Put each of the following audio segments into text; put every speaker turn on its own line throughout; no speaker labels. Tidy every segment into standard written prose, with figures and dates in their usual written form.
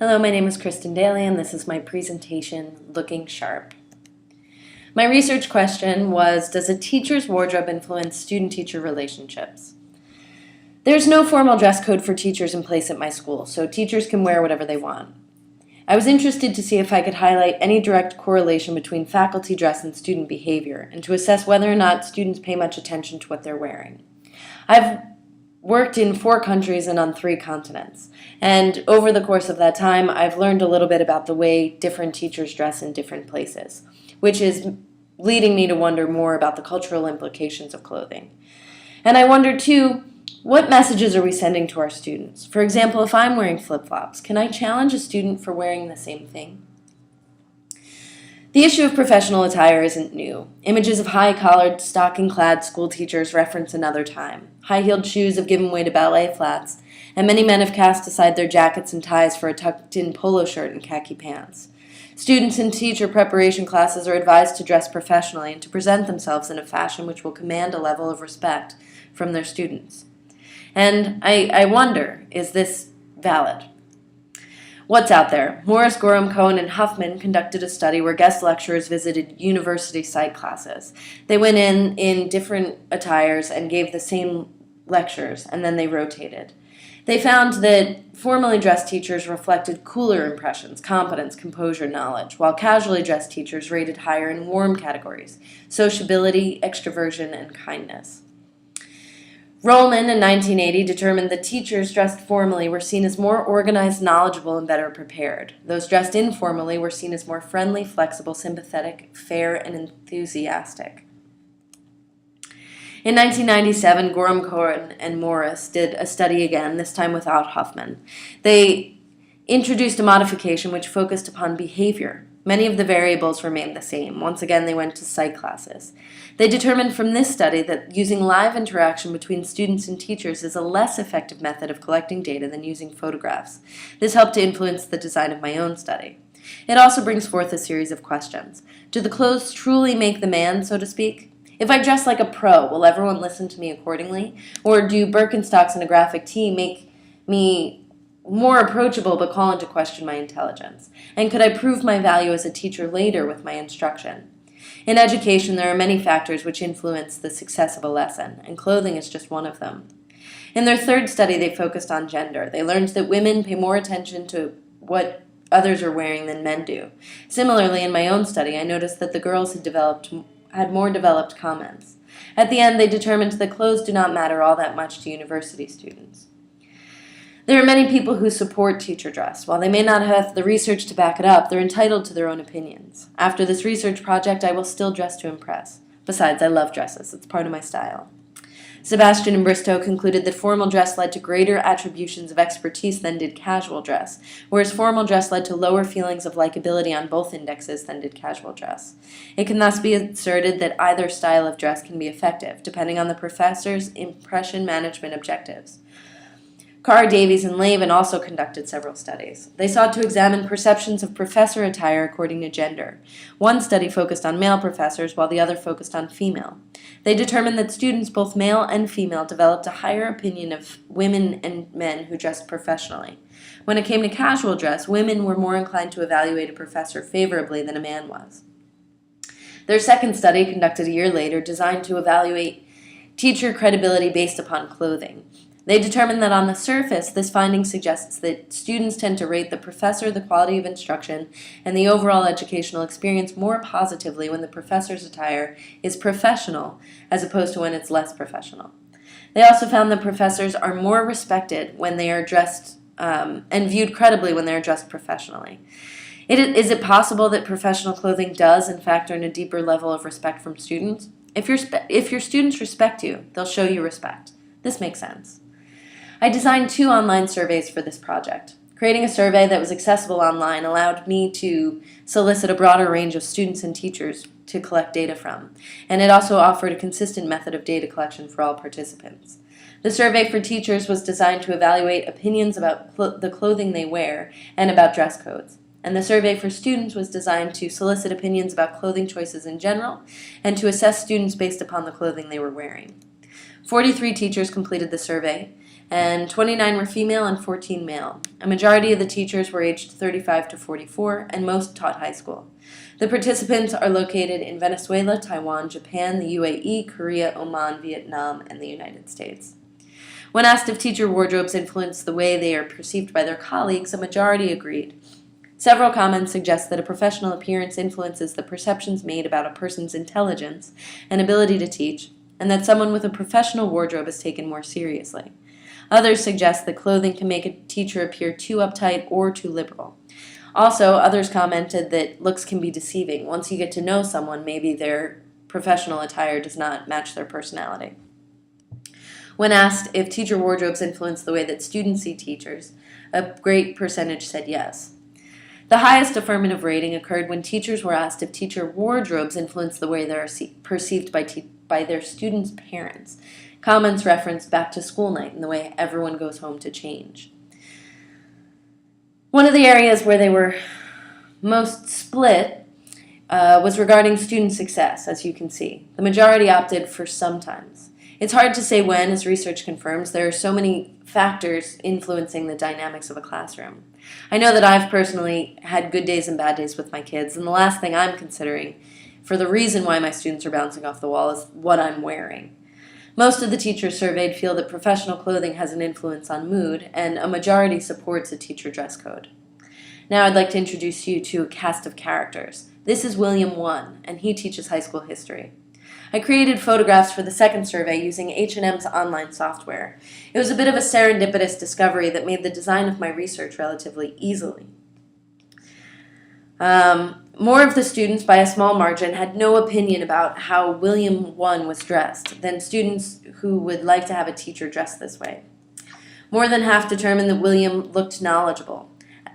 Hello, my name is Kristen Daly, and this is my presentation, Looking Sharp. My research question was, does a teacher's wardrobe influence student-teacher relationships? There's no formal dress code for teachers in place at my school, so teachers can wear whatever they want. I was interested to see if I could highlight any direct correlation between faculty dress and student behavior, and to assess whether or not students pay much attention to what they're wearing. I've worked in 4 countries and on 3 continents, and over the course of that time, I've learned a little bit about the way different teachers dress in different places, which is leading me to wonder more about the cultural implications of clothing. And I wonder, too, what messages are we sending to our students? For example, if I'm wearing flip-flops, can I challenge a student for wearing the same thing? The issue of professional attire isn't new. Images of high-collared, stocking-clad school teachers reference another time. High-heeled shoes have given way to ballet flats, and many men have cast aside their jackets and ties for a tucked-in polo shirt and khaki pants. Students in teacher preparation classes are advised to dress professionally and to present themselves in a fashion which will command a level of respect from their students. And I wonder, is this valid? What's out there? Morris, Gorham, Cohen, and Huffman conducted a study where guest lecturers visited university psych classes. They went in different attires and gave the same lectures, and then they rotated. They found that formally dressed teachers reflected cooler impressions, competence, composure, knowledge, while casually dressed teachers rated higher in warm categories, sociability, extroversion, and kindness. Rollman in 1980 determined that teachers dressed formally were seen as more organized, knowledgeable, and better prepared. Those dressed informally were seen as more friendly, flexible, sympathetic, fair, and enthusiastic. In 1997, Gorham, Cohen, and Morris did a study again, this time without Huffman. They introduced a modification which focused upon behavior. Many of the variables remained the same. Once again, they went to psych classes. They determined from this study that using live interaction between students and teachers is a less effective method of collecting data than using photographs. This helped to influence the design of my own study. It also brings forth a series of questions. Do the clothes truly make the man, so to speak? If I dress like a pro, will everyone listen to me accordingly? Or do Birkenstocks and a graphic tee make me more approachable but call into question my intelligence? And could I prove my value as a teacher later with my instruction? In education, there are many factors which influence the success of a lesson, and clothing is just one of them. In their 3rd study, they focused on gender. They learned that women pay more attention to what others are wearing than men do. Similarly, in my own study, I noticed that the girls had more developed comments. At the end, they determined that clothes do not matter all that much to university students. There are many people who support teacher dress. While they may not have the research to back it up, they're entitled to their own opinions. After this research project, I will still dress to impress. Besides, I love dresses. It's part of my style. Sebastian and Bristow concluded that formal dress led to greater attributions of expertise than did casual dress, whereas formal dress led to lower feelings of likability on both indexes than did casual dress. It can thus be asserted that either style of dress can be effective, depending on the professor's impression management objectives. Carr, Davies, and Lavin also conducted several studies. They sought to examine perceptions of professor attire according to gender. One study focused on male professors, while the other focused on female. They determined that students, both male and female, developed a higher opinion of women and men who dressed professionally. When it came to casual dress, women were more inclined to evaluate a professor favorably than a man was. Their 2nd study, conducted a year later, designed to evaluate teacher credibility based upon clothing. They determined that on the surface, this finding suggests that students tend to rate the professor, the quality of instruction, and the overall educational experience more positively when the professor's attire is professional as opposed to when it's less professional. They also found that professors are more respected when they are dressed and viewed credibly when they are dressed professionally. Is it possible that professional clothing does, in fact, earn a deeper level of respect from students? If your students respect you, they'll show you respect. This makes sense. I designed 2 online surveys for this project. Creating a survey that was accessible online allowed me to solicit a broader range of students and teachers to collect data from, and it also offered a consistent method of data collection for all participants. The survey for teachers was designed to evaluate opinions about the clothing they wear and about dress codes, and the survey for students was designed to solicit opinions about clothing choices in general and to assess students based upon the clothing they were wearing. 43 teachers completed the survey, and 29 were female and 14 male. A majority of the teachers were aged 35 to 44, and most taught high school. The participants are located in Venezuela, Taiwan, Japan, the UAE, Korea, Oman, Vietnam, and the United States. When asked if teacher wardrobes influence the way they are perceived by their colleagues, a majority agreed. Several comments suggest that a professional appearance influences the perceptions made about a person's intelligence and ability to teach, and that someone with a professional wardrobe is taken more seriously. Others suggest that clothing can make a teacher appear too uptight or too liberal. Also, others commented that looks can be deceiving. Once you get to know someone, maybe their professional attire does not match their personality. When asked if teacher wardrobes influence the way that students see teachers, a great percentage said yes. The highest affirmative rating occurred when teachers were asked if teacher wardrobes influence the way they are perceived by their students' parents. Comments referenced back to school night and the way everyone goes home to change. One of the areas where they were most split was regarding student success, as you can see. The majority opted for sometimes. It's hard to say when, as research confirms. There are so many factors influencing the dynamics of a classroom. I know that I've personally had good days and bad days with my kids, and the last thing I'm considering for the reason why my students are bouncing off the wall is what I'm wearing. Most of the teachers surveyed feel that professional clothing has an influence on mood, and a majority supports a teacher dress code. Now I'd like to introduce you to a cast of characters. This is William 1, and he teaches high school history. I created photographs for the second survey using H&M's online software. It was a bit of a serendipitous discovery that made the design of my research relatively easily. More of the students, by a small margin, had no opinion about how William 1 was dressed than students who would like to have a teacher dressed this way. More than half determined that William looked knowledgeable.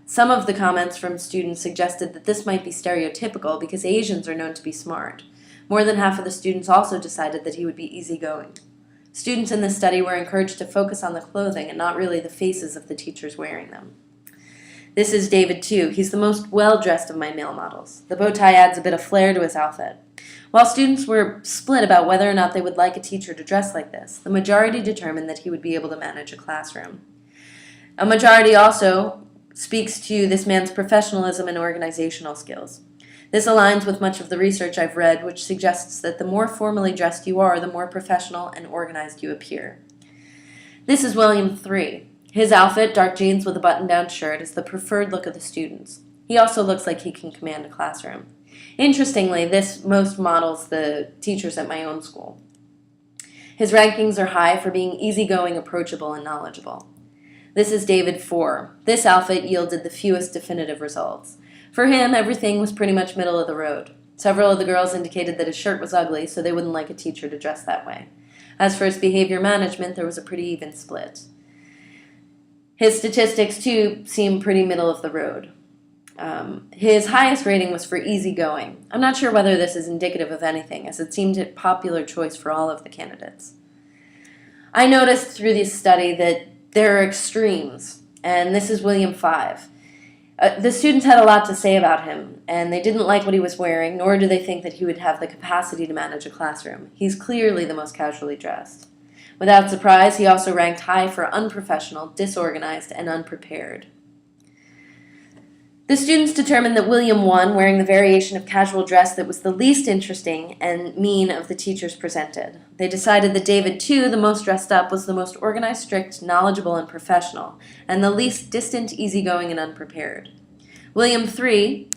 Some of the comments from students suggested that this might be stereotypical because Asians are known to be smart. More than half of the students also decided that he would be easygoing. Students in this study were encouraged to focus on the clothing and not really the faces of the teachers wearing them. This is David 2. He's the most well-dressed of my male models. The bow tie adds a bit of flair to his outfit. While students were split about whether or not they would like a teacher to dress like this, the majority determined that he would be able to manage a classroom. A majority also speaks to this man's professionalism and organizational skills. This aligns with much of the research I've read, which suggests that the more formally dressed you are, the more professional and organized you appear. This is William 3. His outfit, dark jeans with a button-down shirt, is the preferred look of the students. He also looks like he can command a classroom. Interestingly, this most models the teachers at my own school. His rankings are high for being easygoing, approachable, and knowledgeable. This is David 4. This outfit yielded the fewest definitive results. For him, everything was pretty much middle of the road. Several of the girls indicated that his shirt was ugly, so they wouldn't like a teacher to dress that way. As for his behavior management, there was a pretty even split. His statistics, too, seem pretty middle of the road. His highest rating was for easygoing. I'm not sure whether this is indicative of anything, as it seemed a popular choice for all of the candidates. I noticed through this study that there are extremes, and this is William 5. The students had a lot to say about him, and they didn't like what he was wearing, nor do they think that he would have the capacity to manage a classroom. He's clearly the most casually dressed. Without surprise, he also ranked high for unprofessional, disorganized, and unprepared. The students determined that William 1, wearing the variation of casual dress that was the least interesting and mean of the teachers presented. They decided that David 2, the most dressed up, was the most organized, strict, knowledgeable, and professional, and the least distant, easygoing, and unprepared. William 3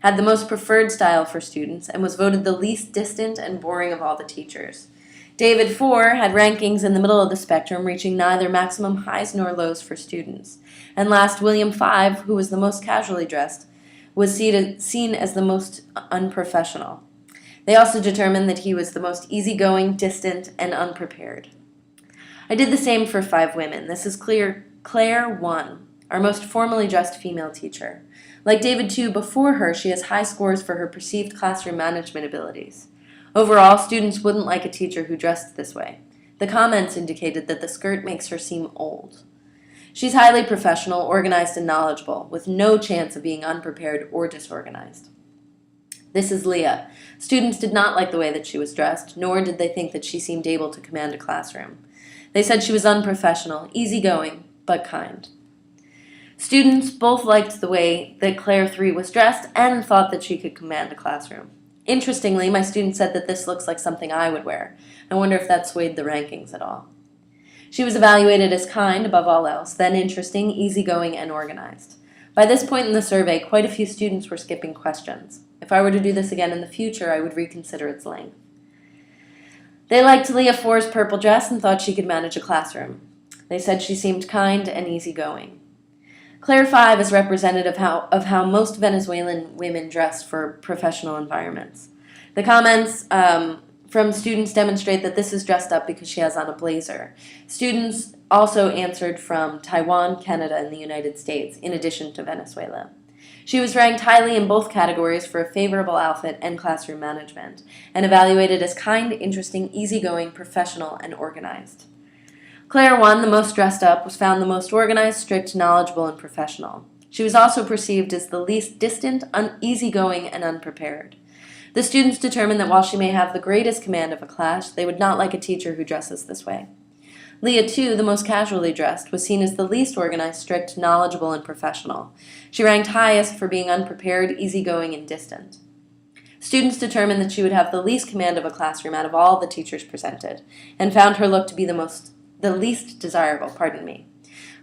had the most preferred style for students and was voted the least distant and boring of all the teachers. David 4 had rankings in the middle of the spectrum, reaching neither maximum highs nor lows for students. And last, William 5, who was the most casually dressed, was seen as the most unprofessional. They also determined that he was the most easygoing, distant, and unprepared. I did the same for 5 women. This is Claire 1, our most formally dressed female teacher. Like David 2 before her, she has high scores for her perceived classroom management abilities. Overall, students wouldn't like a teacher who dressed this way. The comments indicated that the skirt makes her seem old. She's highly professional, organized, and knowledgeable, with no chance of being unprepared or disorganized. This is Leah. Students did not like the way that she was dressed, nor did they think that she seemed able to command a classroom. They said she was unprofessional, easygoing, but kind. Students both liked the way that Claire 3 was dressed and thought that she could command a classroom. Interestingly, my students said that this looks like something I would wear. I wonder if that swayed the rankings at all. She was evaluated as kind above all else, then interesting, easygoing, and organized. By this point in the survey, quite a few students were skipping questions. If I were to do this again in the future, I would reconsider its length. They liked Leah 4's purple dress and thought she could manage a classroom. They said she seemed kind and easygoing. Claire 5 is representative of how most Venezuelan women dress for professional environments. The comments from students demonstrate that this is dressed up because she has on a blazer. Students also answered from Taiwan, Canada, and the United States, in addition to Venezuela. She was ranked highly in both categories for a favorable outfit and classroom management, and evaluated as kind, interesting, easygoing, professional, and organized. Claire 1, the most dressed up, was found the most organized, strict, knowledgeable, and professional. She was also perceived as the least distant, easygoing, and unprepared. The students determined that while she may have the greatest command of a class, they would not like a teacher who dresses this way. Leah 2, the most casually dressed, was seen as the least organized, strict, knowledgeable, and professional. She ranked highest for being unprepared, easygoing, and distant. Students determined that she would have the least command of a classroom out of all the teachers presented, and found her look to be the least desirable.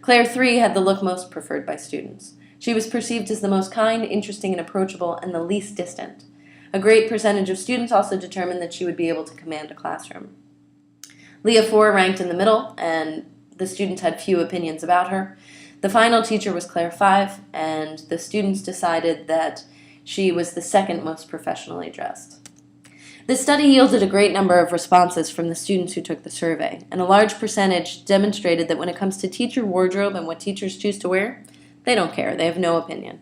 Claire 3 had the look most preferred by students. She was perceived as the most kind, interesting, and approachable, and the least distant. A great percentage of students also determined that she would be able to command a classroom. Leah 4 ranked in the middle, and the students had few opinions about her. The final teacher was Claire 5, and the students decided that she was the second most professionally dressed. This study yielded a great number of responses from the students who took the survey, and a large percentage demonstrated that when it comes to teacher wardrobe and what teachers choose to wear, they don't care. They have no opinion.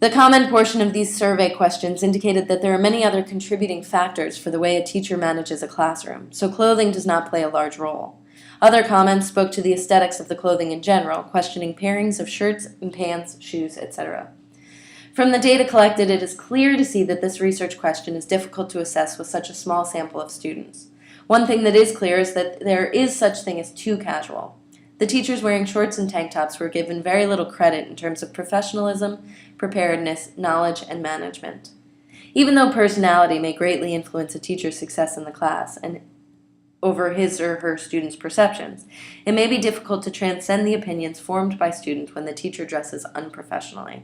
The comment portion of these survey questions indicated that there are many other contributing factors for the way a teacher manages a classroom, so clothing does not play a large role. Other comments spoke to the aesthetics of the clothing in general, questioning pairings of shirts and pants, shoes, etc. From the data collected, it is clear to see that this research question is difficult to assess with such a small sample of students. One thing that is clear is that there is such thing as too casual. The teachers wearing shorts and tank tops were given very little credit in terms of professionalism, preparedness, knowledge, and management. Even though personality may greatly influence a teacher's success in the class and over his or her students' perceptions, it may be difficult to transcend the opinions formed by students when the teacher dresses unprofessionally.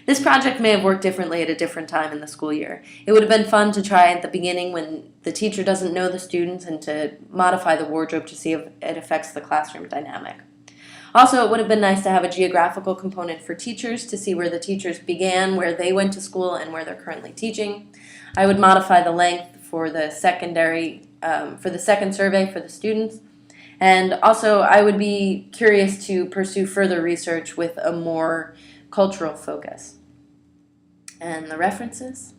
This project may have worked differently at a different time in the school year. It would have been fun to try at the beginning when the teacher doesn't know the students and to modify the wardrobe to see if it affects the classroom dynamic. Also, it would have been nice to have a geographical component for teachers to see where the teachers began, where they went to school, and where they're currently teaching. I would modify the length for the second survey for the students. And also, I would be curious to pursue further research with a more cultural focus. And the references?